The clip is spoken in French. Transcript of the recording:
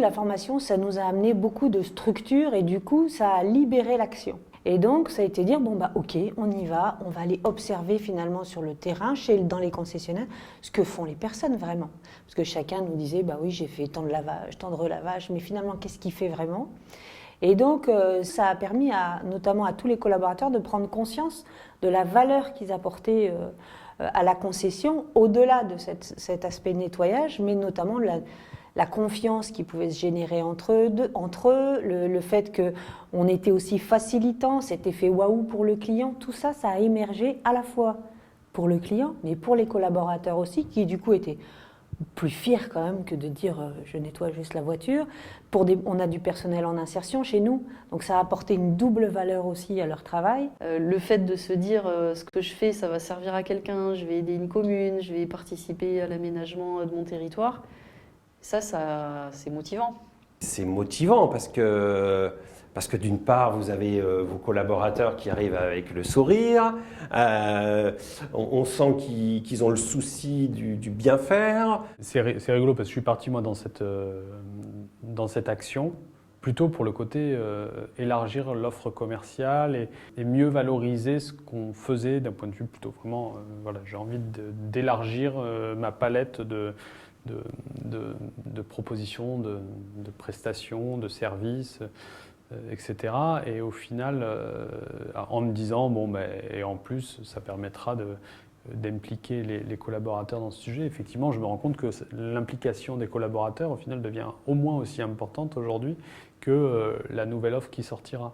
la formation, ça nous a amené beaucoup de structure et du coup, ça a libéré l'action. Et donc, ça a été dire, bon, bah, ok, on y va, on va aller observer finalement sur le terrain, dans les concessionnaires, ce que font les personnes vraiment. Parce que chacun nous disait, bah oui, j'ai fait tant de lavage, tant de relavage, mais finalement, qu'est-ce qu'il fait vraiment ? Et donc, ça a permis notamment à tous les collaborateurs de prendre conscience de la valeur qu'ils apportaient à la concession, au-delà de cet aspect nettoyage, mais notamment la confiance qui pouvait se générer entre eux, le fait qu'on était aussi facilitant, cet effet waouh pour le client, tout ça, ça a émergé à la fois pour le client, mais pour les collaborateurs aussi, qui du coup étaient plus fiers quand même que de dire je nettoie juste la voiture. On a du personnel en insertion chez nous, donc ça a apporté une double valeur aussi à leur travail. Le fait de se dire ce que je fais, ça va servir à quelqu'un, je vais aider une commune, je vais participer à l'aménagement de mon territoire, ça c'est motivant. C'est motivant parce que d'une part, vous avez vos collaborateurs qui arrivent avec le sourire, on sent qu'ils ont le souci du bien faire. C'est rigolo parce que je suis parti moi dans cette action plutôt pour le côté élargir l'offre commerciale et mieux valoriser ce qu'on faisait d'un point de vue plutôt vraiment, voilà, j'ai envie d'élargir ma palette de propositions, de prestations, de services, etc. Et au final, en me disant, bon, et en plus, ça permettra d'impliquer les collaborateurs dans ce sujet. Effectivement, je me rends compte que l'implication des collaborateurs, au final, devient au moins aussi importante aujourd'hui que la nouvelle offre qui sortira.